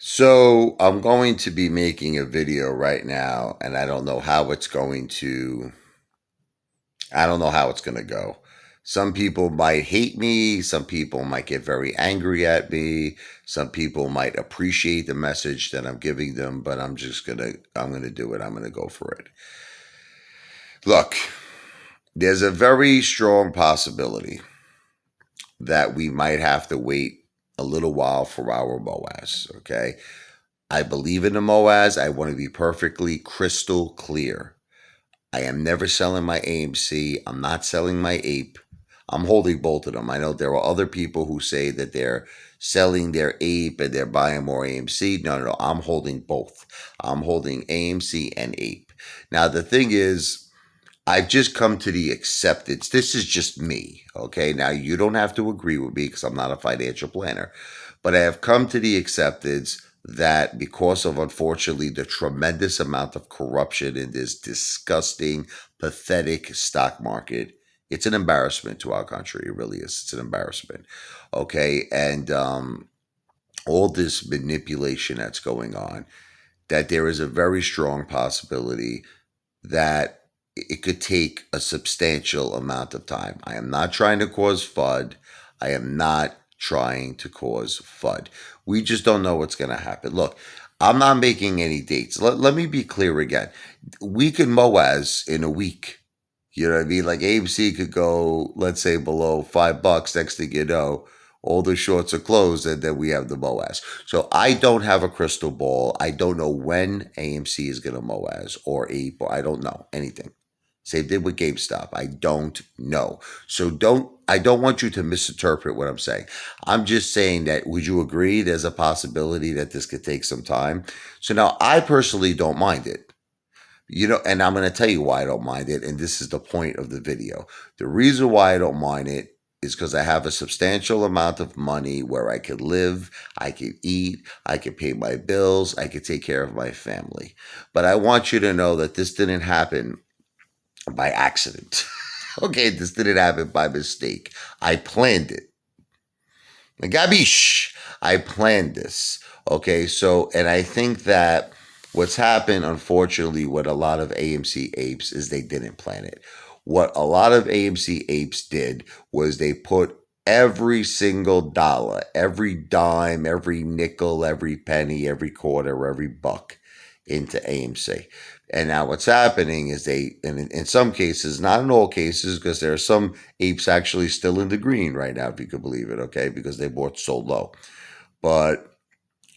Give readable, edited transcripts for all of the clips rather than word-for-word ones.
So I'm going to be making a video right now, and I don't know how it's going to go. Some people might hate me. Some people might get very angry at me. Some people might appreciate the message that I'm giving them, but I'm going to do it. I'm going to go for it. Look, there's a very strong possibility that we might have to wait a little while for our MOAS, okay? I believe in the MOAS. I want to be perfectly crystal clear. I am never selling my AMC. I'm not selling my APE. I'm holding both of them. I know there are other people who say that they're selling their APE and they're buying more AMC. No, no, no. I'm holding both. I'm holding AMC and APE. Now, the thing is, I've just come to the acceptance. This is just me. Okay. Now, you don't have to agree with me because I'm not a financial planner, but I have come to the acceptance that because of, unfortunately, the tremendous amount of corruption in this disgusting, pathetic stock market, it's an embarrassment to our country. It really is. It's an embarrassment. Okay. And all this manipulation that's going on, that there is a very strong possibility that it could take a substantial amount of time. I am not trying to cause FUD. I am not trying to cause FUD. We just don't know what's going to happen. Look, I'm not making any dates. Let me be clear again. We can MOAS in a week. You know what I mean? Like AMC could go, let's say, below $5. Next thing you know, all the shorts are closed, and then we have the MOAS. So I don't have a crystal ball. I don't know when AMC is going to MOAS or APE, or I don't know anything. Same thing with GameStop. I don't know. So I don't want you to misinterpret what I'm saying. I'm just saying that, would you agree there's a possibility that this could take some time? So now I personally don't mind it. And I'm going to tell you why I don't mind it. And this is the point of the video. The reason why I don't mind it is because I have a substantial amount of money where I could live, I could eat, I could pay my bills, I could take care of my family. But I want you to know that this didn't happen by accident. Okay, this didn't happen by mistake. I planned it. Gabish, I planned this. Okay, so, and I think that what's happened, unfortunately, with a lot of AMC apes is they didn't plan it. What a lot of AMC apes did was they put every single dollar, every dime, every nickel, every penny, every quarter, every buck into AMC. And now what's happening is and in some cases, not in all cases, because there are some apes actually still in the green right now, if you could believe it, okay, because they bought so low. But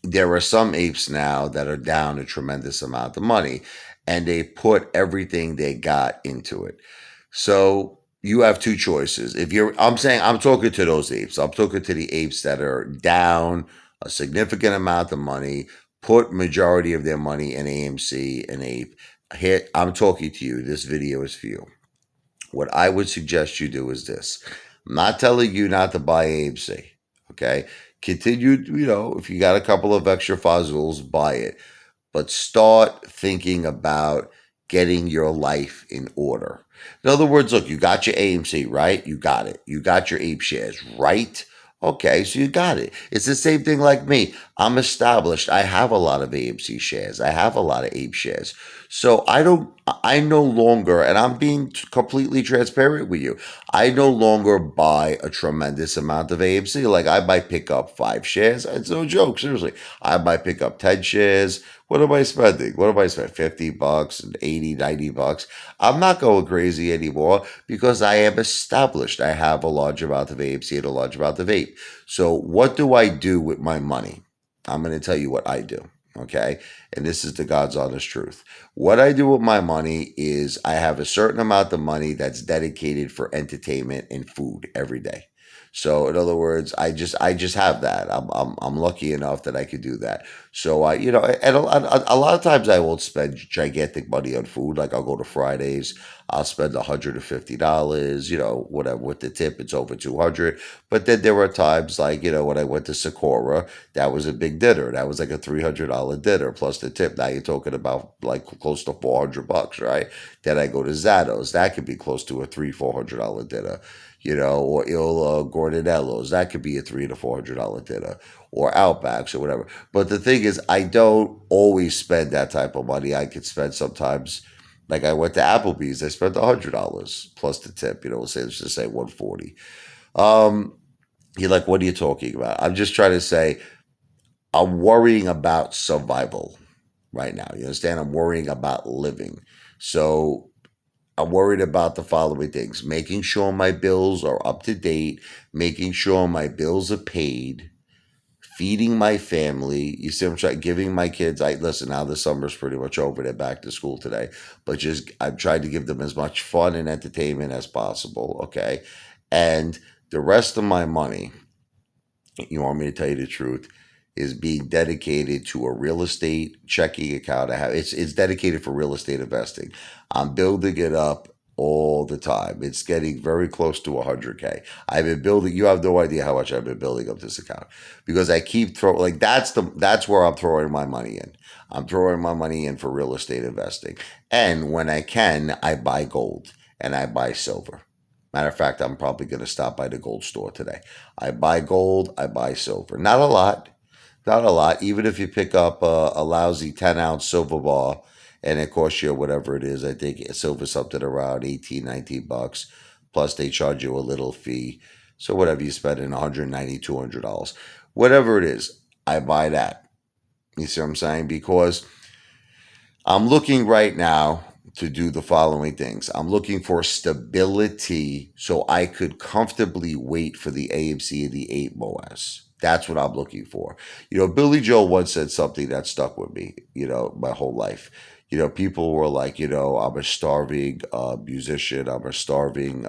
there are some apes now that are down a tremendous amount of money, and they put everything they got into it. So you have two choices. I'm talking to those apes. I'm talking to the apes that are down a significant amount of money, put majority of their money in AMC and APE. Here, I'm talking to you. This video is for you. What I would suggest you do is this. I'm not telling you not to buy AMC. Okay. Continue, if you got a couple of extra fuzzles, buy it. But start thinking about getting your life in order. In other words, look, you got your AMC, right? You got it. You got your APE shares, right? Okay, so you got it. It's the same thing like me. I'm established. I have a lot of AMC shares. I have a lot of APE shares. So I no longer, and I'm being completely transparent with you, I no longer buy a tremendous amount of AMC. Like I might pick up 5 shares. It's no joke, seriously. I might pick up 10 shares. What am I spending? What am I spending? $50 and $80, $90. I'm not going crazy anymore because I am established. I have a large amount of AMC and a large amount of APE. So what do I do with my money? I'm going to tell you what I do. Okay. And this is the God's honest truth. What I do with my money is I have a certain amount of money that's dedicated for entertainment and food every day. So in other words, I just have that. I'm lucky enough that I could do that. So and a lot of times I won't spend gigantic money on food. Like I'll go to Fridays, I'll spend $150, whatever. With the tip, it's over 200. But then there were times like, when I went to Sakura, that was a big dinner. That was like a $300 dinner plus the tip. Now you're talking about like close to $400, right? Then I go to Zato's. That could be close to a $400 dinner, or Il Gordonello's. That could be a $300 to $400 dinner, or Outbacks or whatever. But the thing is, I don't always spend that type of money. I could spend sometimes, like I went to Applebee's, I spent $100 plus the tip. Let's just say 140. You're like, what are you talking about? I'm just trying to say, I'm worrying about survival right now. You understand? I'm worrying about living. So I'm worried about the following things: making sure my bills are up to date, making sure my bills are paid, feeding my family. You see, I'm trying giving my kids. I listen now. The summer's pretty much over. They're back to school today, but just I'm trying to give them as much fun and entertainment as possible. Okay, and the rest of my money, you want me to tell you the truth, is being dedicated to a real estate checking account. I have it's dedicated for real estate investing. I'm building it up all the time. It's getting very close to 100K. I've been building. You have no idea how much I've been building up this account because I keep throwing like that's where I'm throwing my money in. I'm throwing my money in for real estate investing, and when I can, I buy gold and I buy silver. Matter of fact, I'm probably going to stop by the gold store today. I buy gold, I buy silver. Not a lot, not a lot. Even if you pick up a lousy 10-ounce silver bar and it costs you whatever it is, I think silver something around 18, $19. Plus, they charge you a little fee. So, whatever you spend in $190, $200, whatever it is, I buy that. You see what I'm saying? Because I'm looking right now to do the following things. I'm looking for stability so I could comfortably wait for the AMC and the APE MOAS. That's what I'm looking for. Billy Joel once said something that stuck with me, my whole life. People were like, I'm a starving musician, I'm a starving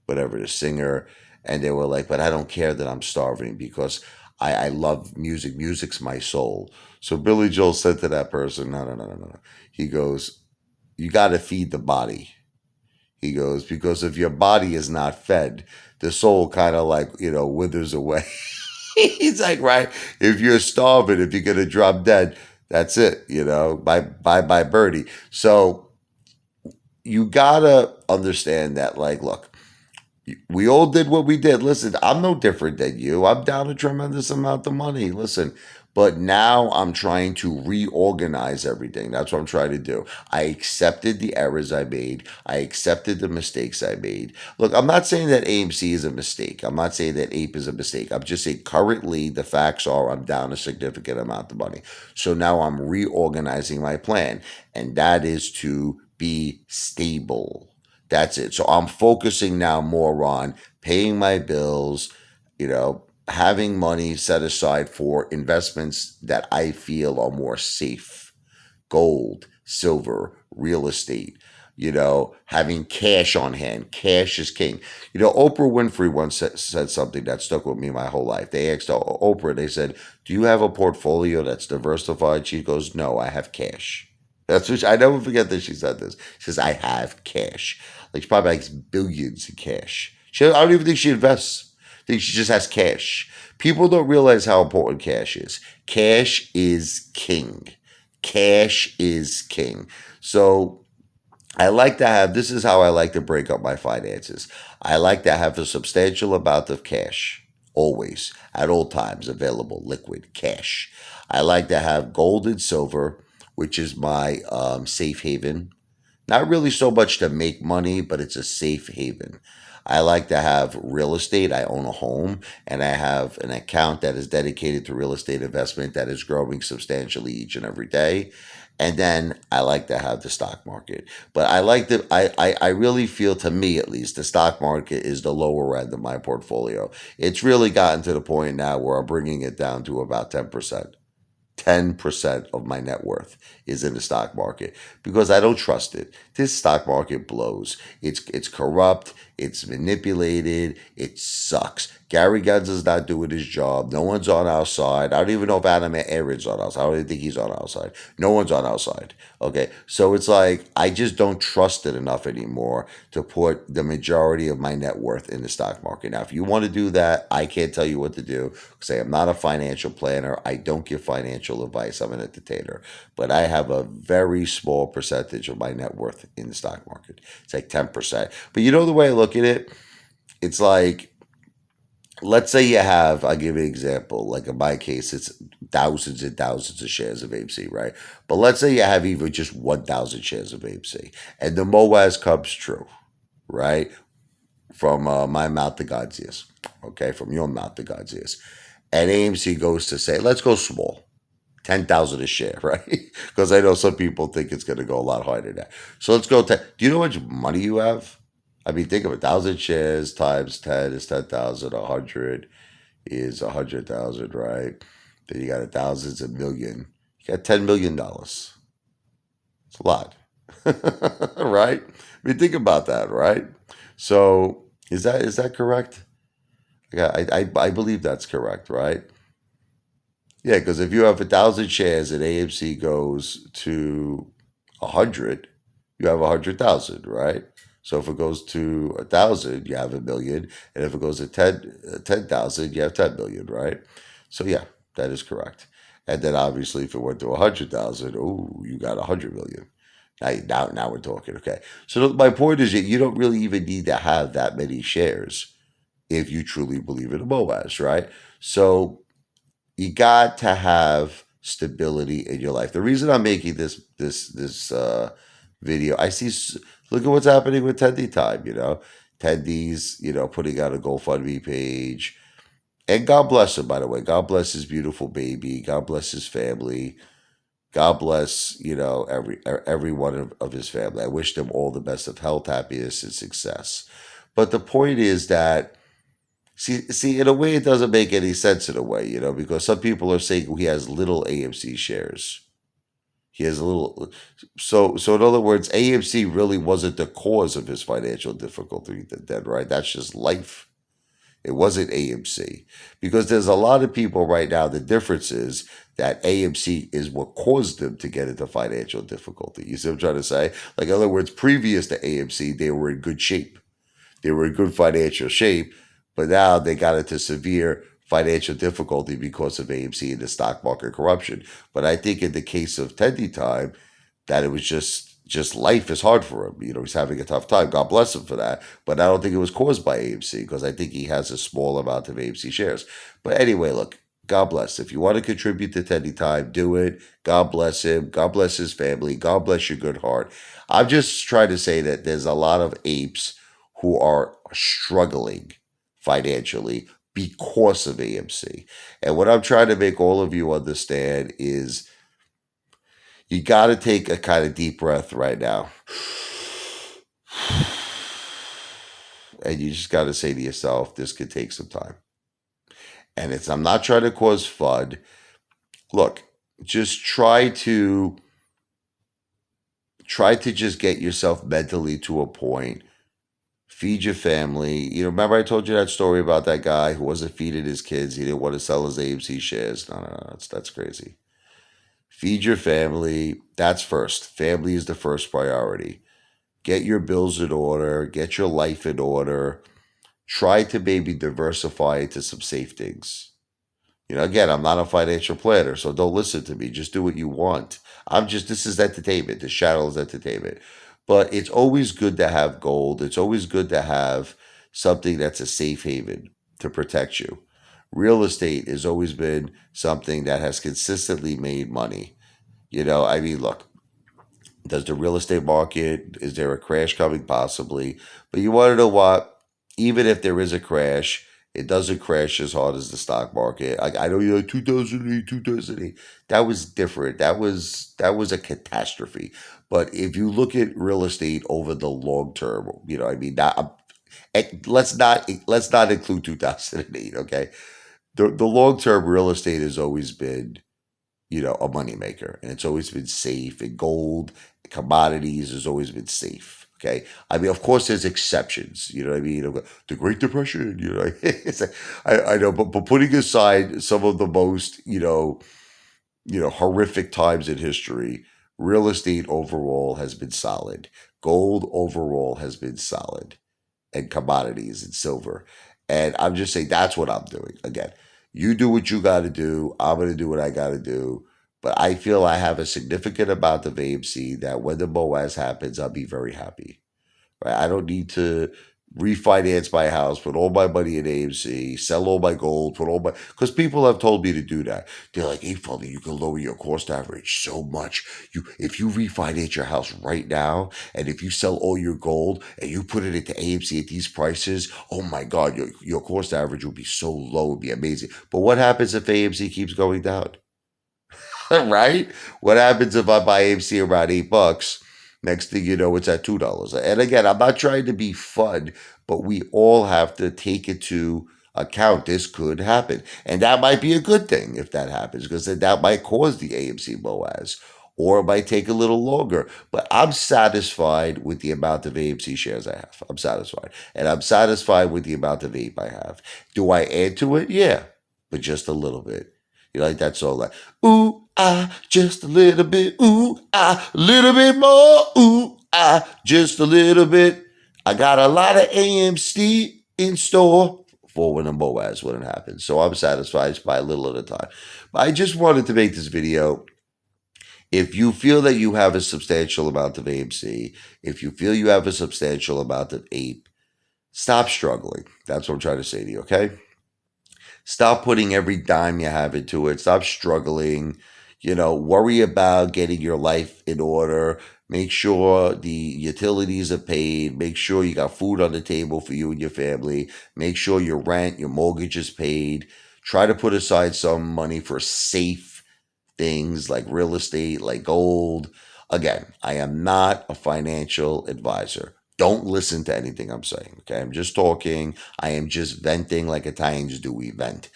whatever, the singer. And they were like, but I don't care that I'm starving because I love music. Music's my soul. So Billy Joel said to that person, no, no, no, no, no. He goes, you got to feed the body. He goes, because if your body is not fed, the soul kind of like, withers away. He's like, right, if you're starving, if you're going to drop dead, that's it, bye, birdie. So you got to understand that, like, look, we all did what we did. Listen, I'm no different than you. I'm down a tremendous amount of money. Listen, but now I'm trying to reorganize everything. That's what I'm trying to do. I accepted the errors I made. I accepted the mistakes I made. Look, I'm not saying that AMC is a mistake. I'm not saying that APE is a mistake. I'm just saying currently the facts are I'm down a significant amount of money. So now I'm reorganizing my plan, and that is to be stable. That's it. So I'm focusing now more on paying my bills, having money set aside for investments that I feel are more safe: gold, silver, real estate, having cash on hand. Cash is king. Oprah Winfrey once said something that stuck with me my whole life. They asked Oprah, they said, do you have a portfolio that's diversified? She goes, no, I have cash. That's what I never forget that she said this. She says, I have cash. Like she probably has billions in cash. I don't even think she invests. I think she just has cash. People don't realize how important cash is. Cash is king. Cash is king. So I like to have, this is how I like to break up my finances. I like to have a substantial amount of cash, always, at all times, available, liquid cash. I like to have gold and silver, which is my safe haven. Not really so much to make money, but it's a safe haven. I like to have real estate. I own a home and I have an account that is dedicated to real estate investment that is growing substantially each and every day. And then I like to have the stock market. But I really feel, to me at least, the stock market is the lower end of my portfolio. It's really gotten to the point now where I'm bringing it down to about 10%. 10% of my net worth is in the stock market because I don't trust it. This stock market blows. It's corrupt. It's manipulated. It sucks. Gary Gensler's not doing his job. No one's on our side. I don't even know if Adam Aaron's on our side. I don't even think he's on our side. No one's on our side. Okay, so it's like I just don't trust it enough anymore to put the majority of my net worth in the stock market. Now, if you want to do that, I can't tell you what to do because I am not a financial planner. I don't give financial advice. I'm an entertainer. But I have a very small percentage of my net worth in the stock market. It's like 10%. But you know the way I look at it? It's like, let's say you have, I'll give you an example. Like in my case, it's thousands and thousands of shares of AMC, right? But let's say you have even just 1,000 shares of AMC. And the MOAS comes true, right? From my mouth to God's ears. Okay, from your mouth to God's ears. And AMC goes to say, let's go small. 10,000 a share, right? Because I know some people think it's going to go a lot higher than that. So let's go. Do you know how much money you have? I mean, think of 1,000 shares times 10 is 10,000. 100 is 100,000, right? Then you got a thousands a million. You got $10 million. It's a lot, right? I mean, think about that, right? So is that correct? Yeah, I believe that's correct, right? Yeah, because if you have 1,000 shares and AMC goes to 100, you have 100,000, right? So if it goes to 1,000, you have a million, and if it goes to 10,000, you have 10 million, right? So yeah, that is correct. And then obviously, if it went to 100,000, oh, you got 100 million. Now we're talking. Okay. So my point is that you don't really even need to have that many shares if you truly believe in a MOAS, right? So you got to have stability in your life. The reason I'm making this video, look at what's happening with Tendy Time. Tendy's putting out a GoFundMe page, and God bless him. By the way, God bless his beautiful baby. God bless his family. God bless every one of his family. I wish them all the best of health, happiness, and success. But the point is that see, in a way, it doesn't make any sense in a way, because some people are saying he has little AMC shares. He has a little, so in other words, AMC really wasn't the cause of his financial difficulty then, right? That's just life. It wasn't AMC because there's a lot of people right now. The difference is that AMC is what caused them to get into financial difficulty. You see what I'm trying to say? Like, in other words, previous to AMC, they were in good shape. They were in good financial shape, but now they got into severe financial difficulty because of AMC and the stock market corruption. But I think in the case of Tendy Time, that it was just life is hard for him. He's having a tough time. God bless him for that. But I don't think it was caused by AMC because I think he has a small amount of AMC shares. But anyway, look, God bless. If you want to contribute to Tendy Time, do it. God bless him. God bless his family. God bless your good heart. I'm just trying to say that there's a lot of apes who are struggling financially because of AMC. And what I'm trying to make all of you understand is you got to take a kind of deep breath right now. And you just got to say to yourself, this could take some time. And I'm not trying to cause FUD. Look, just try to just get yourself mentally to a point. Feed your family. Remember I told you that story about that guy who wasn't feeding his kids. He didn't want to sell his AMC shares. No, that's crazy. Feed your family. That's first. Family is the first priority. Get your bills in order. Get your life in order. Try to maybe diversify into some safe things. Again, I'm not a financial planner, so don't listen to me. Just do what you want. This is entertainment. This channel is entertainment. But it's always good to have gold. It's always good to have something that's a safe haven to protect you. Real estate has always been something that has consistently made money. I mean, look, does the real estate market, is there a crash coming? Possibly. But you want to know what? Even if there is a crash, it doesn't crash as hard as the stock market. I know 2008, 2008. That was different. That was a catastrophe. But if you look at real estate over the long term, I mean, let's not include 2008. Okay, the long term real estate has always been a moneymaker, and it's always been safe. And gold, commodities has always been safe. Okay, I mean, of course, there's exceptions. You know what I mean? The Great Depression. It's like, I know, but putting aside some of the most horrific times in history, real estate overall has been solid. Gold overall has been solid, and commodities and silver. And I'm just saying that's what I'm doing. Again, you do what you got to do. I'm going to do what I got to do. But I feel I have a significant amount of AMC that when the MOAS happens, I'll be very happy. Right? I don't need to refinance my house, put all my money in AMC, sell all my gold, put all my because people have told me to do that. They're like, hey, Father, you can lower your cost average so much. If you refinance your house right now, and if you sell all your gold and you put it into AMC at these prices, oh my God, your cost average will be so low, it'll be amazing. But what happens if AMC keeps going down? Right? What happens if I buy AMC around $8? Next thing you know, it's at $2. And again, I'm not trying to be fun, but we all have to take it to account. This could happen. And that might be a good thing if that happens, because then that might cause the AMC MOAS. Or it might take a little longer. But I'm satisfied with the amount of AMC shares I have. I'm satisfied. And I'm satisfied with the amount of APE I have. Do I add to it? Yeah, but just a little bit. Like that song, like, ooh, ah, just a little bit, ooh, ah, a little bit more, ooh, ah, just a little bit. I got a lot of AMC in store for when the MOAS wouldn't happen. So I'm satisfied by a little at a time. But I just wanted to make this video. If you feel that you have a substantial amount of AMC, if you feel you have a substantial amount of APE, stop struggling. That's what I'm trying to say to you, okay? Stop putting every dime you have into it. Stop struggling. Worry about getting your life in order. Make sure the utilities are paid. Make sure you got food on the table for you and your family. Make sure your rent, your mortgage is paid. Try to put aside some money for safe things like real estate, like gold. Again, I am not a financial advisor. Don't listen to anything I'm saying. Okay. I'm just talking. I am just venting like Italians do. We vent.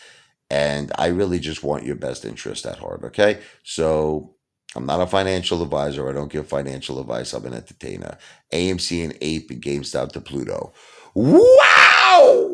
And I really just want your best interest at heart. Okay. So I'm not a financial advisor. I don't give financial advice. I'm an entertainer. AMC and Ape and GameStop to Pluto. Wow!